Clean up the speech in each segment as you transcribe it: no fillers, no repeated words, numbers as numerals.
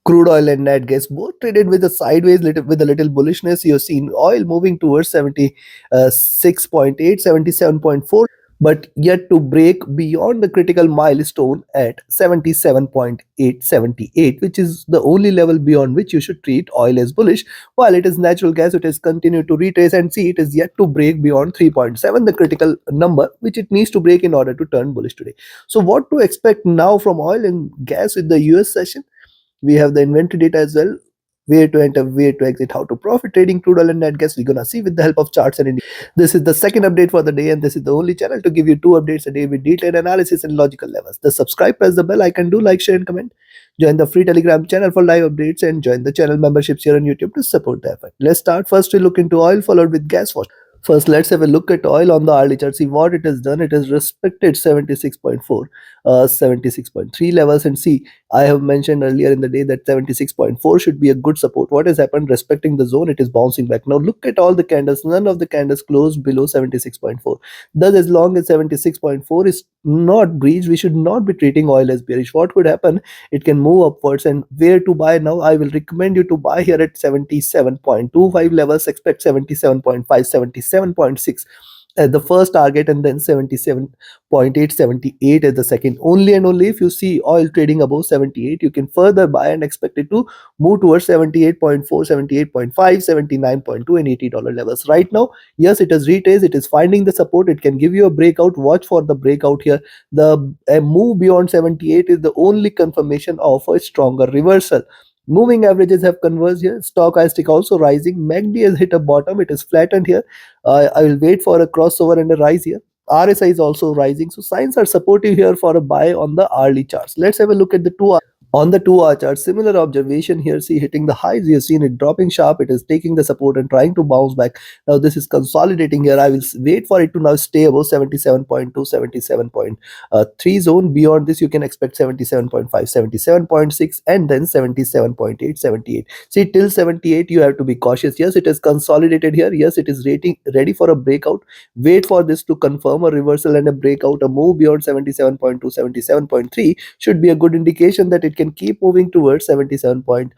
Crude oil and net gas both traded with a sideways with a little bullishness. You've seen oil moving towards 76.8, 77.4, but yet to break beyond the critical milestone at 77.878, which is the only level beyond which you should treat oil as bullish. While it is natural gas, it has continued to retrace, and see, it is yet to break beyond 3.7, the critical number which it needs to break in order to turn bullish today. So what to expect now from oil and gas with the US session? We have the inventory data as well, where to enter, where to exit, how to profit trading crude oil and net gas. We're gonna see with the help of charts and this is the second update for the day, and this is the only channel to give you two updates a day with detailed analysis and logical levels. The subscribe, press the bell icon, do like, share, and comment. Join the free Telegram channel for live updates, and join the channel memberships here on YouTube to support the effort. Let's start. First, we look into oil, followed with gas. First, let's have a look at oil on the hourly chart. See what it has done. It has respected 76.4, 76.3 levels. And see, I have mentioned earlier in the day that 76.4 should be a good support. What has happened? Respecting the zone, it is bouncing back. Now, look at all the candles. None of the candles closed below 76.4. Thus, as long as 76.4 is not breached, we should not be treating oil as bearish. What could happen? It can move upwards. And where to buy now? I will recommend you to buy here at 77.25 levels. Expect 77.5, 77.6 as the first target, and then 77.8, 78 as the second. Only and only if you see oil trading above 78, you can further buy and expect it to move towards 78.4, 78.5, 79.2, and $80 levels. Right now, yes, it has retraced, it is finding the support, it can give you a breakout. Watch for the breakout here. The move beyond 78 is the only confirmation of a stronger reversal. Moving averages have converged here. Stochastic also rising. MACD has hit a bottom. It is flattened here. I will wait for a crossover and a rise here. RSI is also rising. So signs are supportive here for a buy on the hourly charts. Let's have a look at the 2 hour. On the 2 hour chart, similar observation here. See, hitting the highs, you have seen it dropping sharp. It is taking the support and trying to bounce back. Now this is consolidating here. I will wait for it to now stay above 77.2, 77.3 zone. Beyond this, you can expect 77.5, 77.6, and then 77.8, 78. See, till 78, you have to be cautious. Yes, it is consolidated here. Yes, it is ready for a breakout. Wait for this to confirm a reversal and a breakout. A move beyond 77.2, 77.3 should be a good indication that it can keep moving towards 77.6,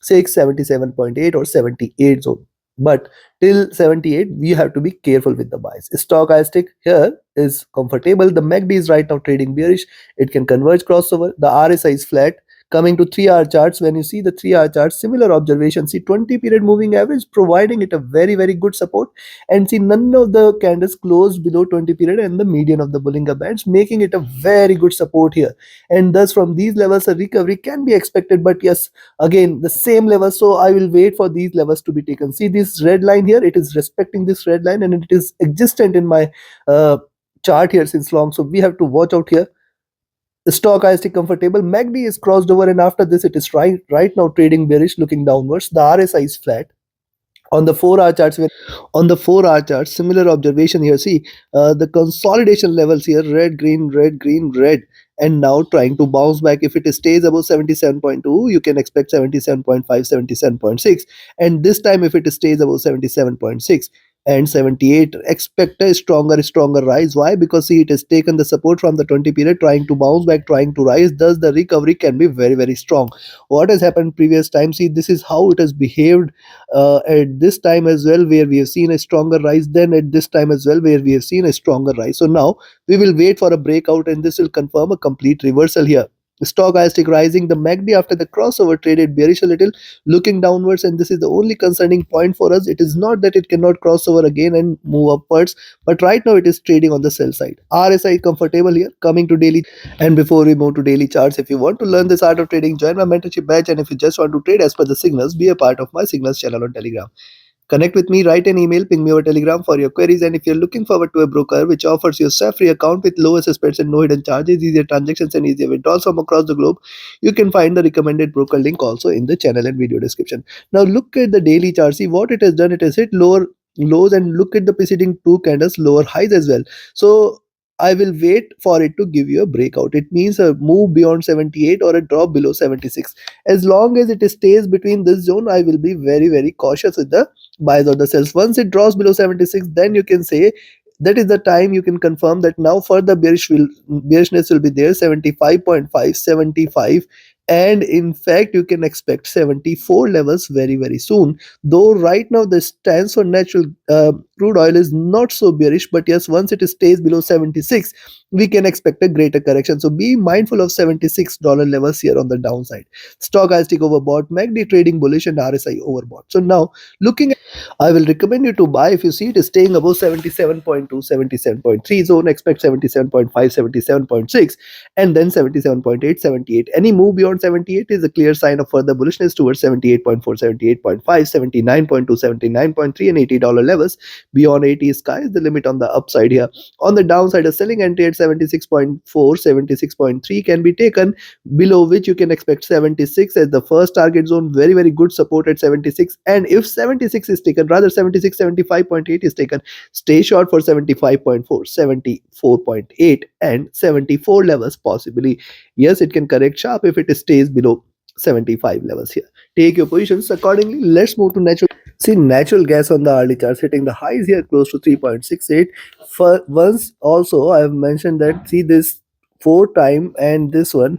77.8, or 78 zone. But till 78, we have to be careful with the buys. Stochastic here is comfortable. The MACD is right now trading bearish. It can converge crossover. The RSI is flat. Coming to 3 hour charts, when you see the 3 hour charts, similar observation. See, 20 period moving average providing it a very, very good support. And see, none of the candles closed below 20 period and the median of the Bollinger Bands, making it a very good support here. And thus, from these levels, a recovery can be expected. But yes, again, the same level. So I will wait for these levels to be taken. See this red line here, it is respecting this red line, and it is existent in my chart here since long. So we have to watch out here. The stochastic comfortable. MACD is crossed over, and after this, it is right now trading bearish, looking downwards. The RSI is flat. On the 4 hour charts, on the 4 hour charts, similar observation here. See, the consolidation levels here: red, green, red, green, red, and now trying to bounce back. If it stays above 77.2, you can expect 77.5, 77.6, and this time if it stays above 77.6 and 78, expect a stronger rise. Why? Because see, it has taken the support from the 20 period, trying to bounce back, trying to rise. Thus the recovery can be very, very strong. What has happened previous time? See, this is how it has behaved at this time as well, where we have seen a stronger rise, then at this time as well, where we have seen a stronger rise. So now we will wait for a breakout, and this will confirm a complete reversal here. Stochastic rising. The MACD after the crossover traded bearish a little, looking downwards, and this is the only concerning point for us. It is not that it cannot cross over again and move upwards, but right now it is trading on the sell side. RSI comfortable here. Coming to daily, and before we move to daily charts, if you want to learn this art of trading, join my mentorship batch, and if you just want to trade as per the signals, be a part of my signals channel on Telegram. Connect with me, write an email, ping me over Telegram for your queries. And if you're looking forward to a broker which offers you a free account with lowest spreads and no hidden charges, easier transactions, and easier withdrawals from across the globe, you can find the recommended broker link also in the channel and video description. Now look at the daily chart. See what it has done. It has hit lower lows, and look at the preceding two candles lower highs as well. So I will wait for it to give you a breakout. It means a move beyond 78 or a drop below 76. As long as it stays between this zone, I will be very, very cautious with the buys or the sells. Once it drops below 76, then you can say that is the time you can confirm that now further bearishness will be there. 75.5, 75, and in fact you can expect 74 levels very soon, though right now the stance for natural crude oil is not so bearish, but yes, once it stays below 76 we can expect a greater correction. So be mindful of $76 levels here on the downside. Stochastic overbought, MACD trading bullish, and RSI overbought. So now looking, I will recommend you to buy if you see it is staying above 77.2, 77.3 zone, expect 77.5, 77.6, and then 77.8, 78. Any move beyond 78 is a clear sign of further bullishness towards 78.4, 78.5, 79.2, 79.3, and $80 levels. Beyond 80 sky is the limit on the upside here. On the downside, a selling entry at 76.4, 76.3 can be taken, below which you can expect 76 as the first target zone. Very good support at 76, and if 76 is taken, rather 76, 75.8 is taken, stay short for 75.4, 74.8, and 74 levels possibly. Yes, it can correct sharp if it stays below 75 levels here. Take your positions accordingly. Let's move to natural. See, natural gas on the hourly charts hitting the highs here close to 3.68. For once also I have mentioned that, see this four time, and this one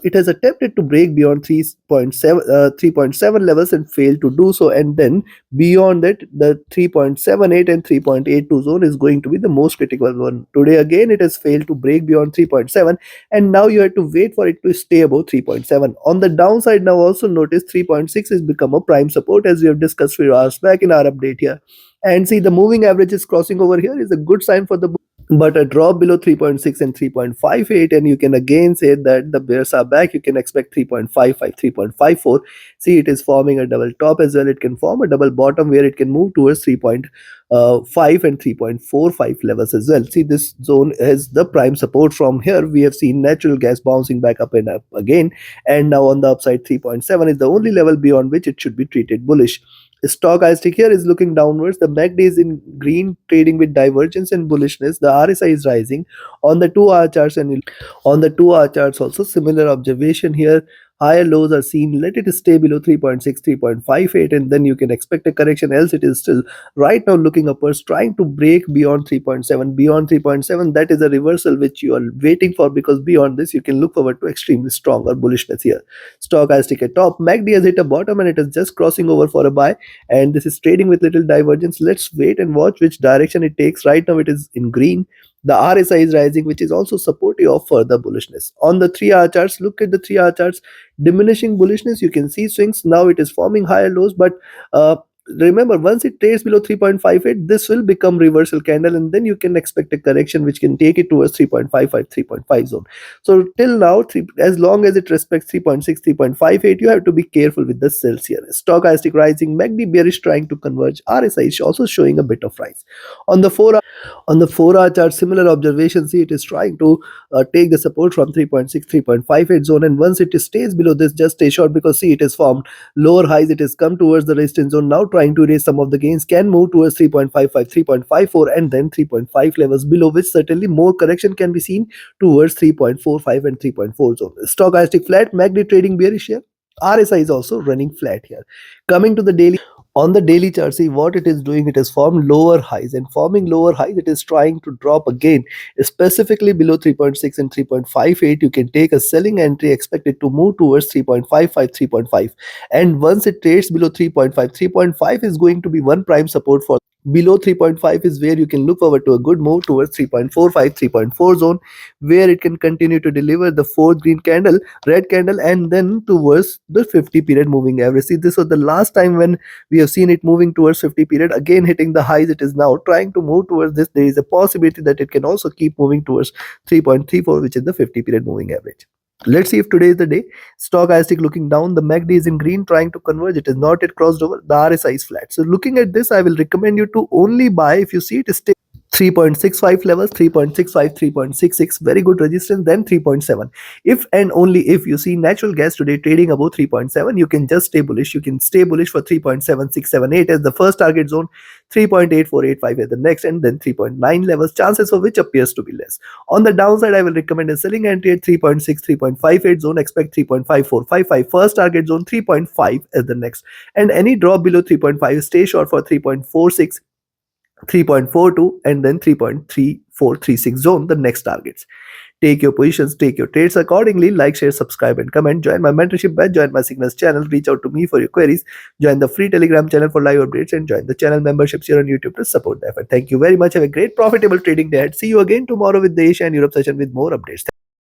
it has attempted to break beyond 3.7 levels and failed to do so, and then beyond that the 3.78 and 3.82 zone is going to be the most critical one. Today again it has failed to break beyond 3.7, and now you have to wait for it to stay above 3.7. On the downside, now also notice 3.6 has become a prime support, as we have discussed few hours back in our update here. And see, the moving average is crossing over here is a good sign for the, but a drop below 3.6 and 3.58, and you can again say that the bears are back. You can expect 3.55, 3.54. See, it is forming a double top as well. It can form a double bottom where it can move towards 3.5 and 3.45 levels as well. See, this zone is the prime support. From here we have seen natural gas bouncing back up and up again, and now on the upside 3.7 is the only level beyond which it should be treated bullish. Stochastic here is looking downwards. The MACD is in green, trading with divergence and bullishness. The RSI is rising on the 2 hour charts, and on the 2 hour charts also similar observation here. Higher lows are seen. Let it stay below 3.6, 3.58, and then you can expect a correction. Else, it is still right now looking upwards, trying to break beyond 3.7. Beyond 3.7, that is a reversal which you are waiting for, because beyond this, you can look forward to extremely stronger bullishness here. Stochastic at top. MACD has hit a bottom and it is just crossing over for a buy, and this is trading with little divergence. Let's wait and watch which direction it takes. Right now, it is in green. The RSI is rising, which is also supportive of further bullishness. On the 3 hour charts, look at the 3 hour charts, diminishing bullishness. You can see swings. Now it is forming higher lows, but remember, once it trades below 3.58, this will become reversal candle, and then you can expect a correction which can take it towards 3.55, 3.5 zone. So till now, as long as it respects 3.6, 3.58, you have to be careful with the sells here. Stochastic rising, MACD bearish trying to converge. RSI is also showing a bit of rise. On the 4 hour chart, similar observation. See, it is trying to take the support from 3.6, 3.58 zone, and once it stays below this, just stay short, because see, it is formed lower highs. It has come towards the resistance zone, now trying to raise some of the gains, can move towards 3.55, 3.54, and then 3.5 levels, below which certainly more correction can be seen towards 3.45 and 3.4 zone. Stochastic flat, MACD trading bearish here. RSI is also running flat here. Coming to the daily, on the daily chart, see what it is doing. It has formed lower highs, and forming lower highs, it is trying to drop again, specifically below 3.6 and 3.58. You can take a selling entry, expect it to move towards 3.55, 3.5, and once it trades below 3.5, 3.5 is going to be one prime support for. Below 3.5 is where you can look forward to a good move towards 3.45, 3.4 zone, where it can continue to deliver the fourth green candle, red candle, and then towards the 50 period moving average. See, this was the last time when we have seen it moving towards 50 period, again hitting the highs. It is now trying to move towards this. There is a possibility that it can also keep moving towards 3.34, which is the 50 period moving average. Let's see if today is the day. Stochastic looking down. The MACD is in green, trying to converge. It is not yet crossed over. The RSI is flat. So looking at this, I will recommend you to only buy if you see it is 3.65 levels, 3.65, 3.66, very good resistance, then 3.7. If and only if you see natural gas today trading above 3.7, you can just stay bullish. You can stay bullish for 3.7678 as the first target zone, 3.8485 as the next, and then 3.9 levels, chances for which appears to be less. On the downside, I will recommend a selling entry at 3.6, 3.58 zone, expect 3.5455, first target zone, 3.5 as the next, and any drop below 3.5, stay short for 3.46, 3.42, and then 3.3436 zone, the next targets. Take your positions, take your trades accordingly. Like, share, subscribe, and comment. Join my mentorship batch, join my Signals channel, reach out to me for your queries, join the free Telegram channel for live updates, and join the channel memberships here on YouTube to support the effort. Thank you very much. Have a great profitable trading day. See you again tomorrow with the Asia and Europe session with more updates.